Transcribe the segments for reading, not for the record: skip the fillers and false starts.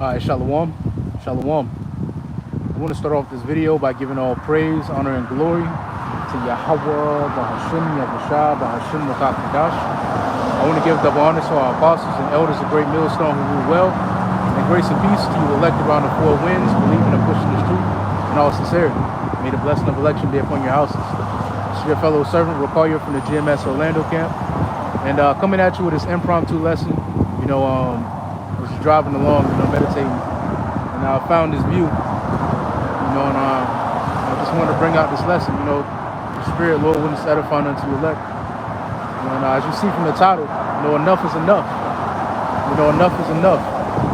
Shalom. Shalom. I want to start off this video by giving all praise, honor, and glory to Yahweh, Bahashim, Yahushua, Bahashim, Makakadash. I want to give double honor to our apostles and elders of Great Millstone who rule well. And grace and peace to you elected around the four winds, believing and pushing this truth in all sincerity. May the blessing of election be upon your houses. This is your fellow servant, Rocario from the GMS Orlando camp. And coming at you with this impromptu lesson, I was driving along, meditating, and I found this view, and I just wanted to bring out this lesson, the Spirit, Lord, wouldn't edify unto you elect. And as you see from the title, enough is enough. Enough is enough.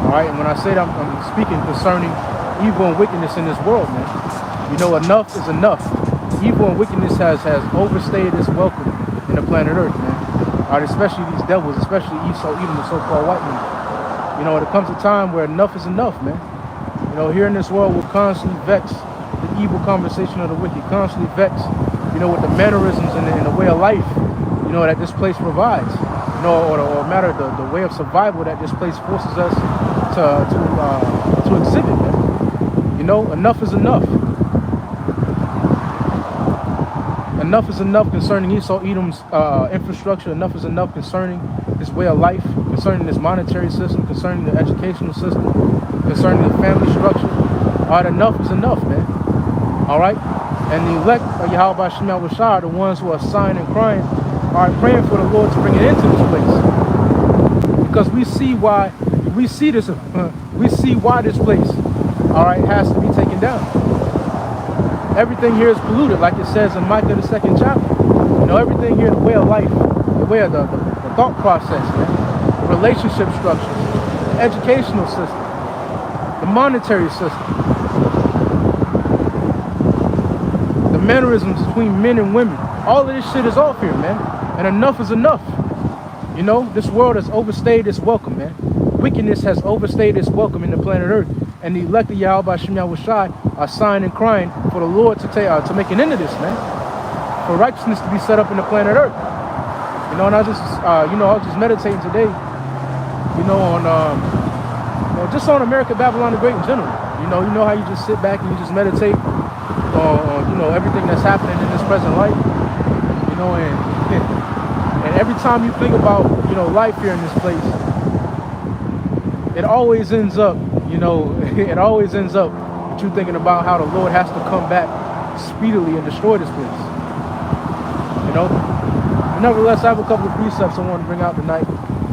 All right, and when I say that, I'm speaking concerning evil and wickedness in this world, man. Enough is enough. Evil and wickedness has overstayed its welcome in the planet Earth, man. All right, especially these devils, especially Esau, even the so-called white men. It comes a time where enough is enough, man. Here in this world, we're constantly vexed with the evil conversation of the wicked, constantly vexed, with the mannerisms and the way of life, that this place provides, or matter the way of survival that this place forces us to exhibit, man. Enough is enough. Enough is enough concerning Esau Edom's infrastructure. Enough is enough concerning his way of life, concerning his monetary system, concerning the educational system, concerning the family structure. All right, enough is enough, man. All right? And the elect of Yahweh Shem Yahushua, the ones who are sighing and crying, are praying for the Lord to bring it into this place. Because we see why this place, all right, has to be taken down. Everything here is polluted, like it says in Micah, the 2nd chapter. Everything here, the way of life, the way of the thought process, man, the relationship structures, the educational system, the monetary system, the mannerisms between men and women. All of this shit is off here, man. And enough is enough. This world has overstayed its welcome, man. Wickedness has overstayed its welcome in the planet Earth. And the elect of Yahweh Shem Yahushua are sighing and crying for the Lord to make an end of this, man. For righteousness to be set up in the planet Earth. And I was just meditating today, just on America, Babylon the Great in general. You know how you just sit back and you just meditate on everything that's happening in this present life. And every time you think about, life here in this place, it always ends up, it always ends up with you thinking about how the Lord has to come back speedily and destroy this place. But nevertheless, I have a couple of precepts I want to bring out tonight.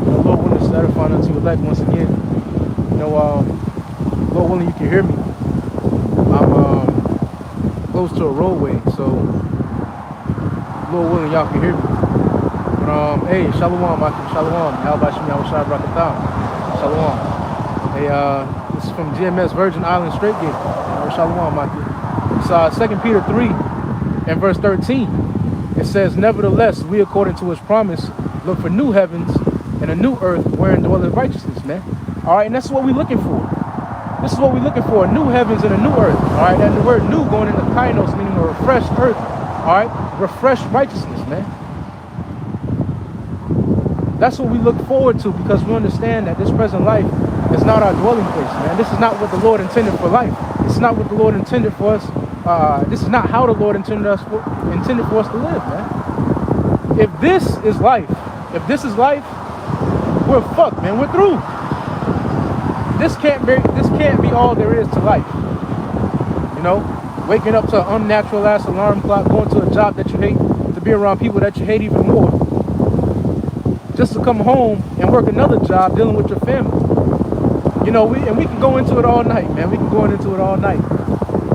Lord willing, to edify unto you elect once again. Lord willing, you can hear me. I'm close to a roadway, so Lord willing, y'all can hear me. But hey, shalom, shalom. How about you, Yahushua Brakatah? Shalom. Hey, this is from GMS Virgin Island Straight Gate. Shalom, Maki. It's 2 Peter 3 and verse 13. It says, nevertheless, we according to his promise look for new heavens and a new earth wherein dwelleth righteousness, man. All right, and that's what we're looking for. This is what we're looking for, new heavens and a new earth. All right, and the word new going into kainos, meaning a refreshed earth. All right, refreshed righteousness, man. That's what we look forward to, because we understand that this present life is not our dwelling place, man. This is not what the Lord intended for life. This is not what the Lord intended for us. This is not how the Lord intended for us to live, man. If this is life, we're fucked, man. We're through. This can't be all there is to life. Waking up to an unnatural ass alarm clock, going to a job that you hate, to be around people that you hate even more, just to come home and work another job dealing with your family. We can go into it all night, man. We can go into it all night.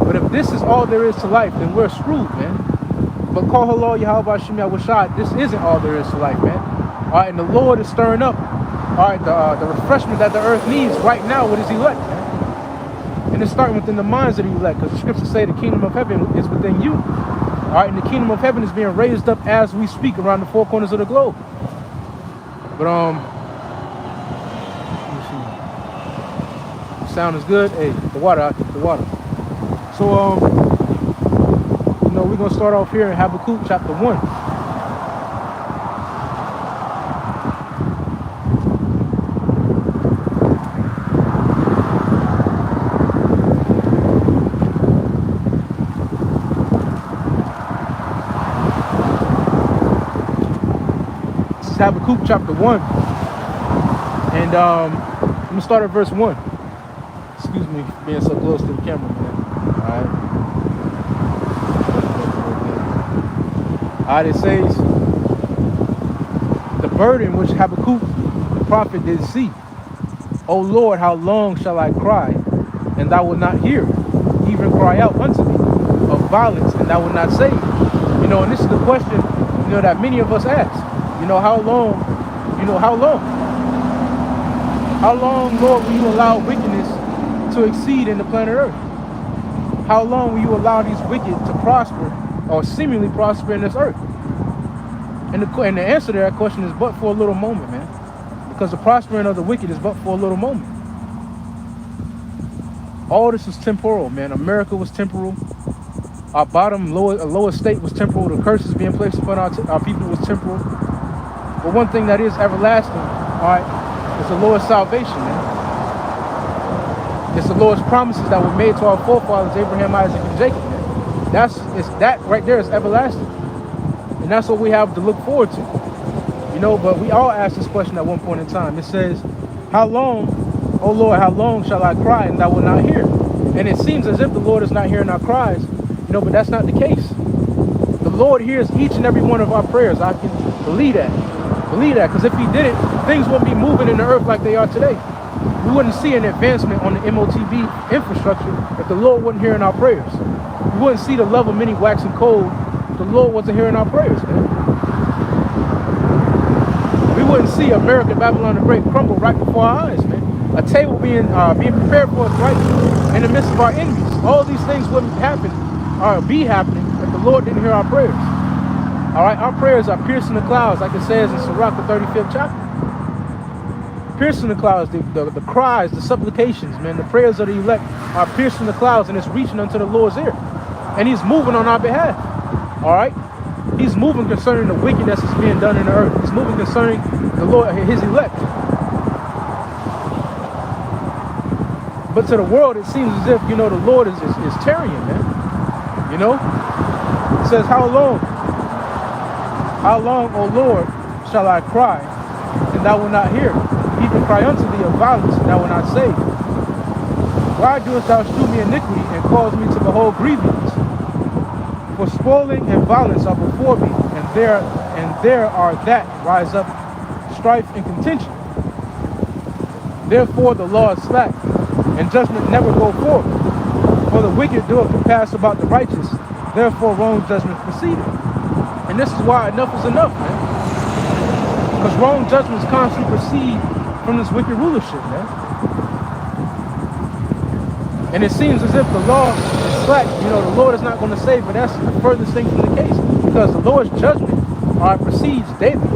But if this is all there is to life, then we're screwed, man. But call hello, Yahweh Shem Yahushua, this isn't all there is to life, man. All right, and the Lord is stirring up, all right, the refreshment that the earth needs right now with his elect, man. And it's starting within the minds of the elect, because the scriptures say the kingdom of heaven is within you. All right, and the kingdom of heaven is being raised up as we speak around the four corners of the globe. But sound is good. Hey, the water. So we're gonna start off here in Habakkuk chapter 1. Habakkuk chapter 1. And I'm going to start at verse 1. Excuse me for being so close to the camera, man. All right, it says, the burden which Habakkuk the prophet did see. O Lord, how long shall I cry, and thou wilt not hear? Even cry out unto thee of violence, and thou wilt not save. You know, and this is the question, you know, that many of us ask. You know, how long? You know, how long? How long, Lord, will you allow wickedness to exceed in the planet Earth? How long will you allow these wicked to prosper or seemingly prosper in this earth? And the answer to that question is but for a little moment, man. Because the prospering of the wicked is but for a little moment. All this is temporal, man. America was temporal. Our lower state was temporal. The curses being placed upon our people was temporal. But one thing that is everlasting, all right, is the Lord's salvation, man. It's the Lord's promises that were made to our forefathers, Abraham, Isaac, and Jacob, man. That right there is everlasting. And that's what we have to look forward to. You know, but we all ask this question at one point in time. It says, how long, oh Lord, how long shall I cry and thou wilt not hear? And it seems as if the Lord is not hearing our cries, you know, but that's not the case. The Lord hears each and every one of our prayers. I can believe that. Believe that, because if he did it, things wouldn't be moving in the earth like they are today. We wouldn't see an advancement on the MOTB infrastructure if the Lord wasn't hearing our prayers. We wouldn't see the level many waxing cold if the Lord wasn't hearing our prayers, man. We wouldn't see America, Babylon the Great crumble right before our eyes, man. A table being prepared for us right in the midst of our enemies. All these things wouldn't happen or be happening if the Lord didn't hear our prayers. All right, our prayers are piercing the clouds, like it says in Sirach, the 35th chapter. Piercing the clouds, the cries, the supplications, man, the prayers of the elect are piercing the clouds, and it's reaching unto the Lord's ear. And he's moving on our behalf. All right? He's moving concerning the wickedness that's being done in the earth. He's moving concerning the Lord, his elect. But to the world, it seems as if, you know, the Lord is tarrying, man. You know? It says, how long, O Lord, shall I cry, and thou wilt not hear? Even cry unto thee of violence, and thou wilt not save. Why doest thou shew me iniquity, and cause me to behold grievance? For spoiling and violence are before me, and there are that rise up strife and contention. Therefore the law is slack, and judgment never go forth. For the wicked doeth compass about the righteous, therefore wrong judgment proceedeth. And this is why enough is enough, man. Because wrong judgments constantly proceed from this wicked rulership, man. And it seems as if the law is slack. You know, the Lord is not going to save, but that's the furthest thing from the case. Because the Lord's judgment proceeds daily.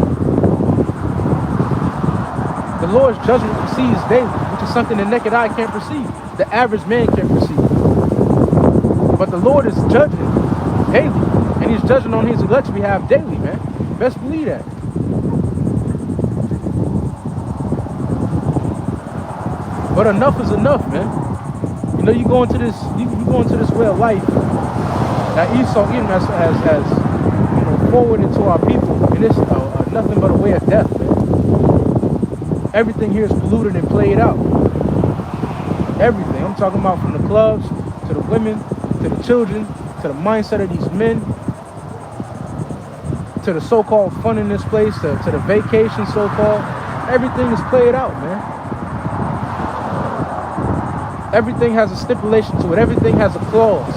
The Lord's judgment proceeds daily, which is something the naked eye can't perceive. The average man can't perceive. But the Lord is judging daily. And he's judging on his elect's behalf daily, man. Best believe that. But enough is enough, man. You know, you go into this way of life that Esau Edom has you know, forwarded to our people, and it's nothing but a way of death, man. Everything here is polluted and played out. Everything. I'm talking about from the clubs to the women to the children to the mindset of these men to the so-called fun in this place to the vacation so-called. Everything is played out, man. Everything has a stipulation to it. Everything has a clause.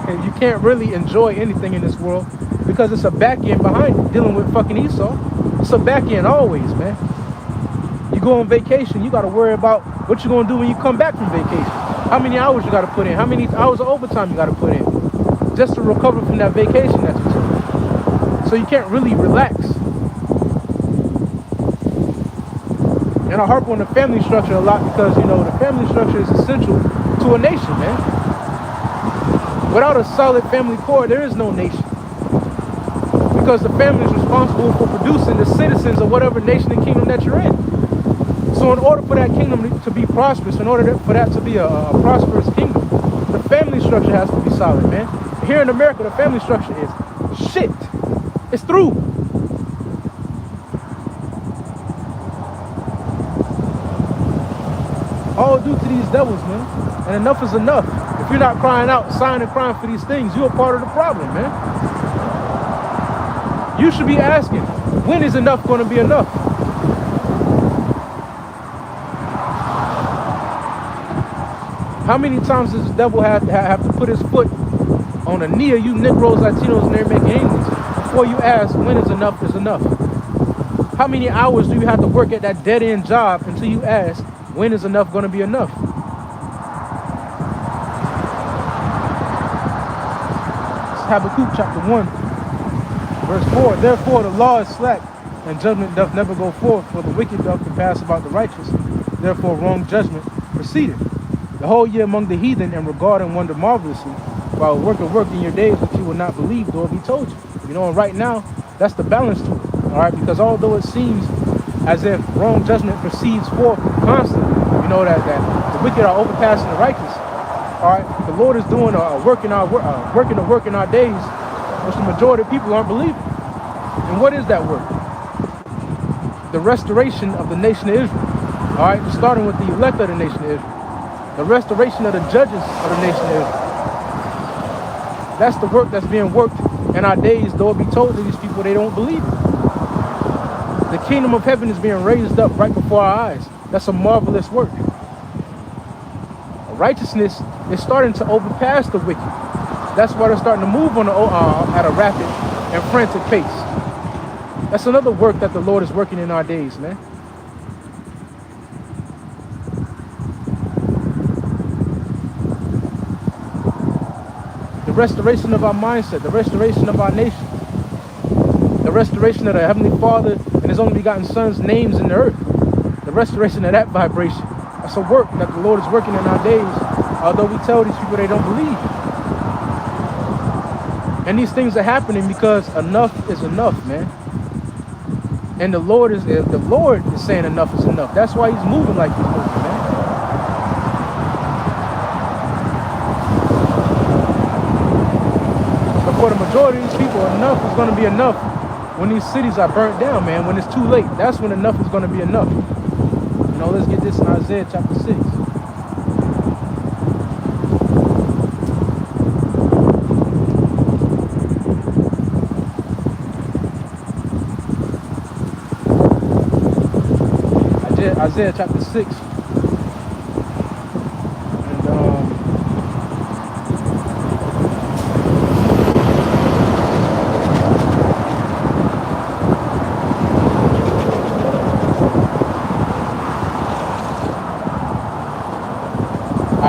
And you can't really enjoy anything in this world because it's a back end behind it. Dealing with fucking Esau, it's a back end always, man. You go on vacation, you got to worry about what you're going to do when you come back from vacation. How many hours you got to put in? How many hours of overtime you got to put in just to recover from that vacation that you took? So you can't really relax. And I harp on the family structure a lot because, you know, the family structure is essential to a nation, man. Without a solid family core, there is no nation. Because the family is responsible for producing the citizens of whatever nation and kingdom that you're in. So in order for that kingdom to be prosperous, in order for that to be a prosperous kingdom, the family structure has to be solid, man. Here in America, the family structure is shit. It's through. all due to these devils, man. And enough is enough. If you're not crying out, sighing and crying for these things, you're a part of the problem, man. You should be asking, when is enough going to be enough? How many times does the devil have to put his foot on a knee of you Negroes, Latinos, and American Indians before you ask, when is enough is enough? How many hours do you have to work at that dead-end job until you ask, when is enough going to be enough? It's Habakkuk chapter 1, verse 4. Therefore the law is slack, and judgment doth never go forth, for the wicked doth compass about the righteous. Therefore wrong judgment proceedeth. The whole year among the heathen, and regard and wonder marvelously, while work in your days which you will not believe, though it be told you. You know, and right now, that's the balance to it. All right, because although it seems as if wrong judgment proceeds forth constantly, you know that the wicked are overpassing the righteous. All right, the Lord is doing a work in our days, which the majority of people aren't believing. And what is that work? The restoration of the nation of Israel. All right, starting with the elect of the nation of Israel, the restoration of the judges of the nation of Israel. That's the work that's being worked in our days, though it be told to these people they don't believe it. The kingdom of heaven is being raised up right before our eyes. That's a marvelous work. Righteousness is starting to overpass the wicked. That's why they're starting to move on at a rapid and frantic pace. That's another work that the Lord is working in our days, man. The restoration of our mindset, the restoration of our nation, the restoration of the Heavenly Father and His only begotten Son's names in the earth, the restoration of that vibration. That's a work that the Lord is working in our days, although we tell these people they don't believe. And these things are happening because enough is enough, man. And the Lord is saying enough is enough. That's why He's moving like He's moving, man. For the majority of these people, enough is going to be enough when these cities are burnt down, man, when it's too late. That's when enough is going to be enough. You know, let's get this in Isaiah chapter 6. Isaiah chapter 6.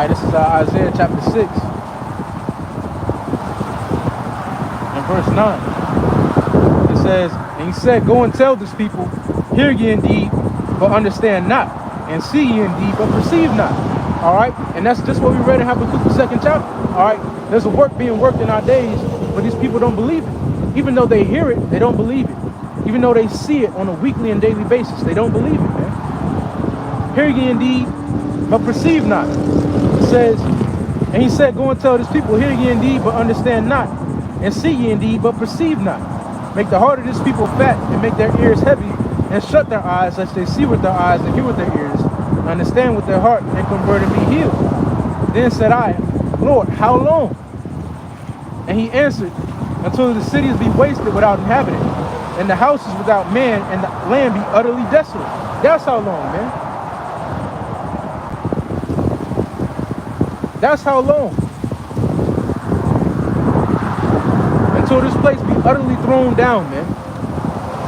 This is Isaiah chapter 6 and verse 9. It says, and He said, go and tell this people, hear ye indeed, but understand not, and see ye indeed, but perceive not. All right, and that's just what we read in Habakkuk the 2nd chapter. All right, there's a work being worked in our days, but these people don't believe it. Even though they hear it, they don't believe it. Even though they see it on a weekly and daily basis, they don't believe it, man. Hear ye indeed, but perceive not. It says, and He said, go and tell this people, hear ye indeed, but understand not, and see ye indeed, but perceive not. Make the heart of this people fat, and make their ears heavy, and shut their eyes, lest they see with their eyes and hear with their ears, and understand with their heart, and convert and be healed. Then said I, Lord, how long? And He answered, until the cities be wasted without inhabitant, and the houses without man, and the land be utterly desolate. That's how long, man. That's how long. Until this place be utterly thrown down, man.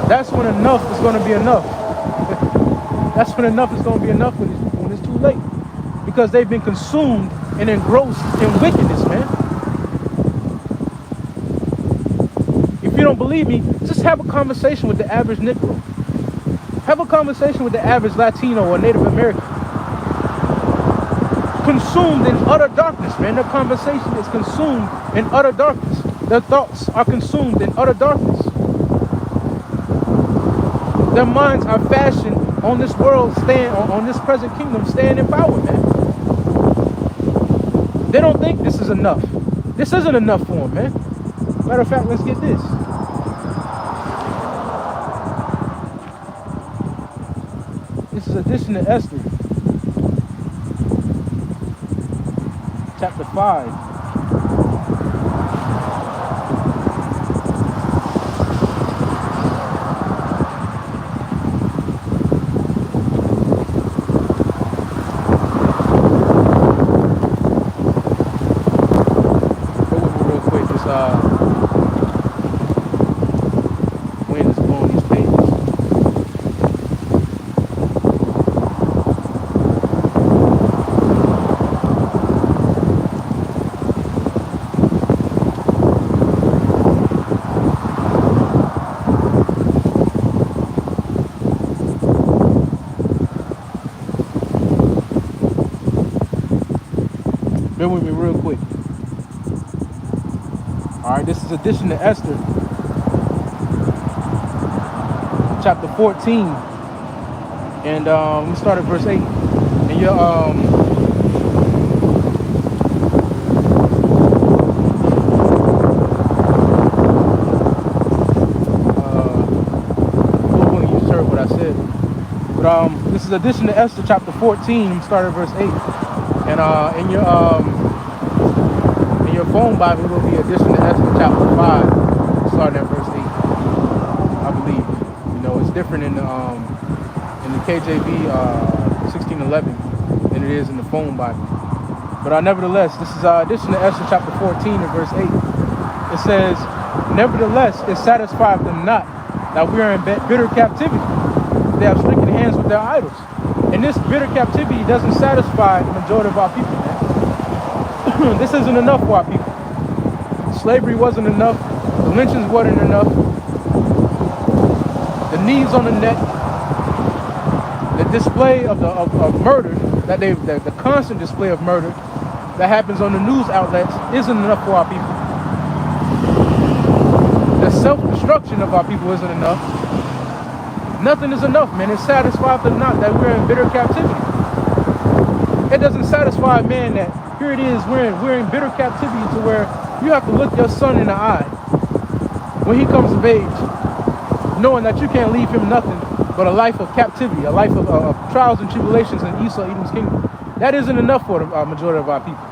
That's when enough is going to be enough. That's when enough is going to be enough when it's too late. Because they've been consumed and engrossed in wickedness, man. If you don't believe me, just have a conversation with the average Negro. Have a conversation with the average Latino or Native American. Consumed in utter darkness, man. Their conversation is consumed in utter darkness. Their thoughts are consumed in utter darkness. Their minds are fashioned on this world, on this present kingdom, staying in power, man. They don't think this is enough. This isn't enough for them, man. Matter of fact, let's get this. This is addition to Esther. chapter 5. Go with me real quick. This wind is blowing these pages. Bear with me real quick. All right, this is addition to Esther, chapter 14, and we start at verse 8. And your you just heard what I said, but this is addition to Esther, chapter 14. We start at verse 8, and in your phone Bible will be addition to Esther, chapter 5, starting at verse 8. I believe. You know, it's different in the KJV 1611 than it is in the phone Bible. But nevertheless, this is addition to Esther chapter 14 and verse 8. It says, "Nevertheless, it satisfied them not that we are in bitter captivity. They have stricken hands with their idols." And this bitter captivity doesn't satisfy the majority of our people, man. This isn't enough for our people. Slavery wasn't enough. The lynchings wasn't enough. The knees on the neck, the display of murder, the constant display of murder that happens on the news outlets isn't enough for our people. The self-destruction of our people isn't enough. Nothing is enough, man. It satisfies them not that we're in bitter captivity. It doesn't satisfy a man that here it is, we're in bitter captivity to where you have to look your son in the eye when he comes of age, knowing that you can't leave him nothing but a life of captivity, a life of trials and tribulations in Esau, Edom's kingdom. That isn't enough for the majority of our people.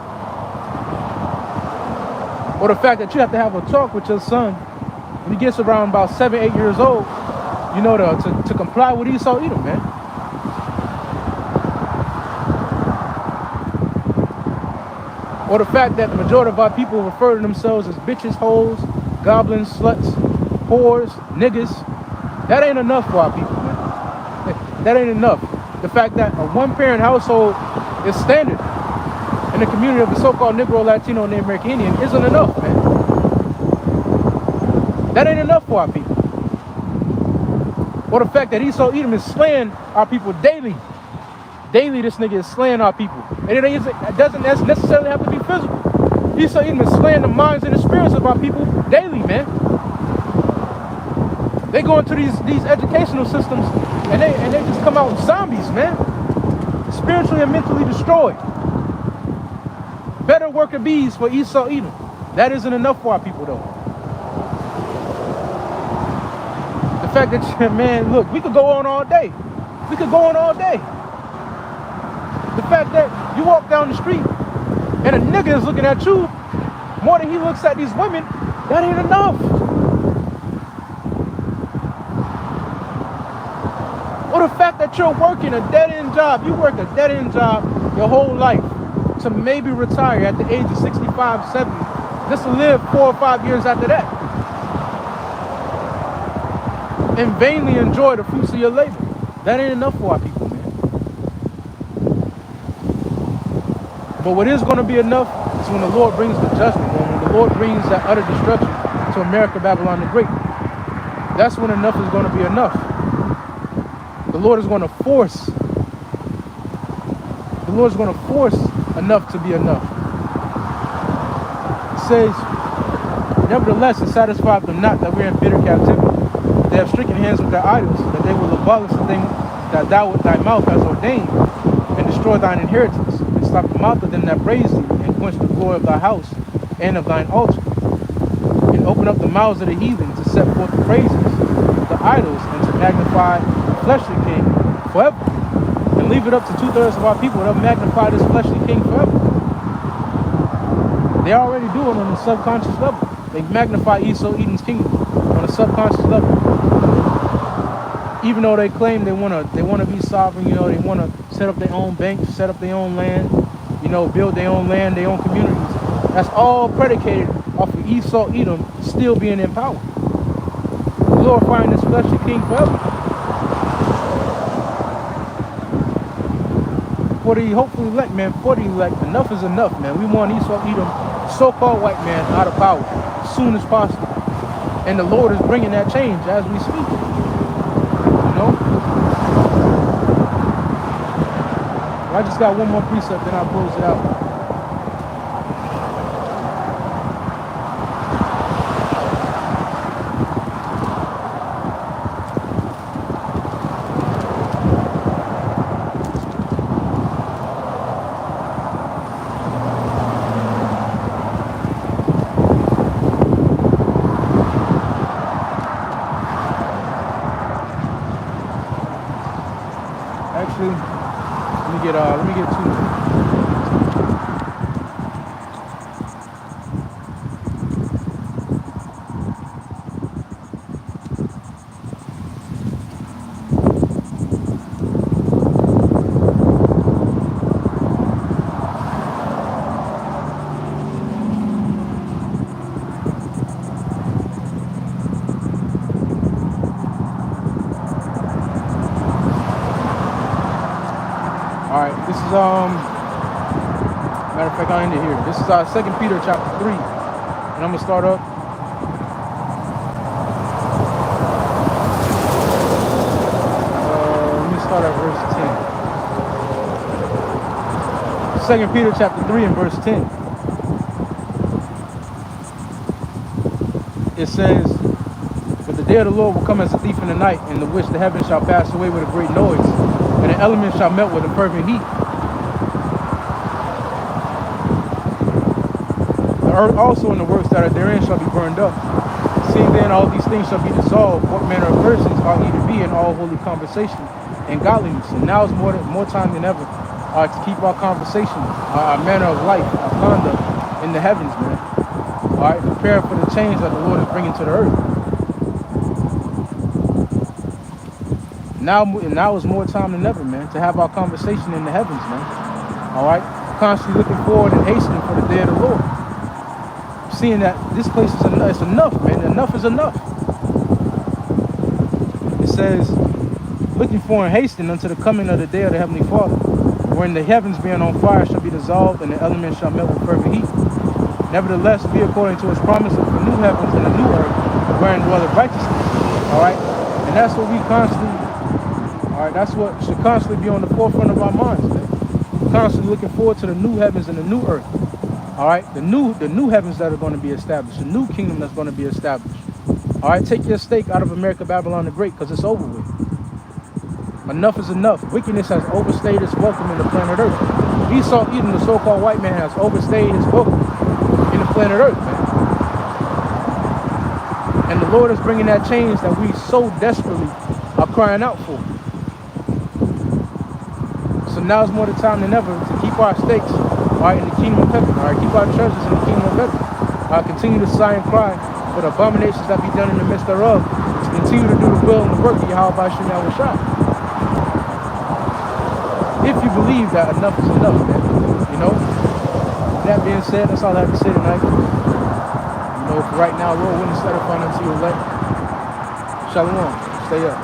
Or the fact that you have to have a talk with your son when he gets around about 7, 8 years old, you know, to comply with Esau, Edom, man. Or the fact that the majority of our people refer to themselves as bitches, hoes, goblins, sluts, whores, niggas. That ain't enough for our people, man. That ain't enough. The fact that a one-parent household is standard in the community of the so-called Negro, Latino, and American Indian isn't enough, man. That ain't enough for our people. Or the fact that Esau Edom is slaying our people daily. Daily, this nigga is slaying our people. And it doesn't necessarily have to be physical. Esau Edom is slaying the minds and the spirits of our people daily, man. They go into these educational systems and they just come out zombies, man. Spiritually and mentally destroyed. Better worker bees for Esau Edom. That isn't enough for our people, though. The fact that, man, look, we could go on all day. We could go on all day. The fact that you walk down the street and a nigga is looking at you more than he looks at these women, that ain't enough. Or the fact that you're working a dead-end job, you work a dead-end job your whole life to maybe retire at the age of 65, 70, just to live 4 or 5 years after that. And vainly enjoy the fruits of your labor. That ain't enough for our people, man. But what is going to be enough is when the Lord brings the judgment, when the Lord brings that utter destruction to America, Babylon the Great. That's when enough is going to be enough. The Lord is going to force. The Lord is going to force enough to be enough. It says, "Nevertheless, it satisfied them not that we're in bitter captivity. They have stricken hands with their idols, that they will abolish the thing that thou with thy mouth hast ordained, and destroy thine inheritance, and stop the mouth of them that praise thee, and quench the glory of thy house and of thine altar, and open up the mouths of the heathen to set forth the praises of the idols, and to magnify the fleshly king forever." And leave it up to 2/3 of our people to magnify this fleshly king forever. They already do it on a subconscious level. They magnify Esau Edom's kingdom on a subconscious level. Even though they claim they wanna be sovereign, you know, they wanna set up their own banks, set up their own land, you know, build their own land, their own communities. That's all predicated off of Esau Edom still being in power, glorifying this fleshly king forever. For the hopefully elect, man, for the elect, enough is enough, man. We want Esau Edom, so-called white man, out of power as soon as possible. And the Lord is bringing that change as we speak. You know? I just got one more precept, then I'll close it out. Actually, let me get two. All right, this is matter of fact, I ended here. This is 2 Peter chapter 3, and I'm gonna start up. Let me start at verse 10. 2 Peter chapter 3 and verse 10. It says, "But the day of the Lord will come as a thief in the night, in the which the heavens shall pass away with a great noise, and the elements shall melt with a fervent heat. The earth also and the works that are therein shall be burned up. Seeing then all these things shall be dissolved, what manner of persons ought ye to be in all holy conversation and godliness?" And now is more time than ever to keep our conversation, our manner of life, our conduct in the heavens, man. All right, prepare for the change that the Lord is bringing to the earth. Now is more time than ever, man, to have our conversation in the heavens, man. All right, constantly looking forward and hastening for the day of the Lord. Seeing that this place is it's enough, man. Enough is enough. It says, looking for and hastening unto the coming of the day of the Heavenly Father, wherein the heavens being on fire shall be dissolved, and the elements shall melt with fervent heat. Nevertheless, be according to his promise of the new heavens and the new earth, wherein dwelleth righteousness. All right, and that's what we constantly. All right, that's what should constantly be on the forefront of our minds, man. Constantly looking forward to the new heavens and the new earth. All right, the new heavens that are going to be established, the new kingdom that's going to be established. All right, take your stake out of America, Babylon the Great, because it's over with. Enough is enough. Wickedness has overstayed its welcome in the planet Earth. Esau Edom, the so-called white man, has overstayed his welcome in the planet Earth, man. And the Lord is bringing that change that we so desperately are crying out for. So now is more the time than ever to keep our stakes, all right, in the kingdom of heaven. All right, keep our treasures in the kingdom of heaven. Continue to sigh and cry for the abominations that be done in the midst thereof. To continue to do the will and the work of Yahweh Bashim Yahushua. If you believe that enough is enough, man. You know. That being said, that's all I have to say tonight. You know, for right now, Lord, wouldn't set up on unto your elect. Shalom. Stay up.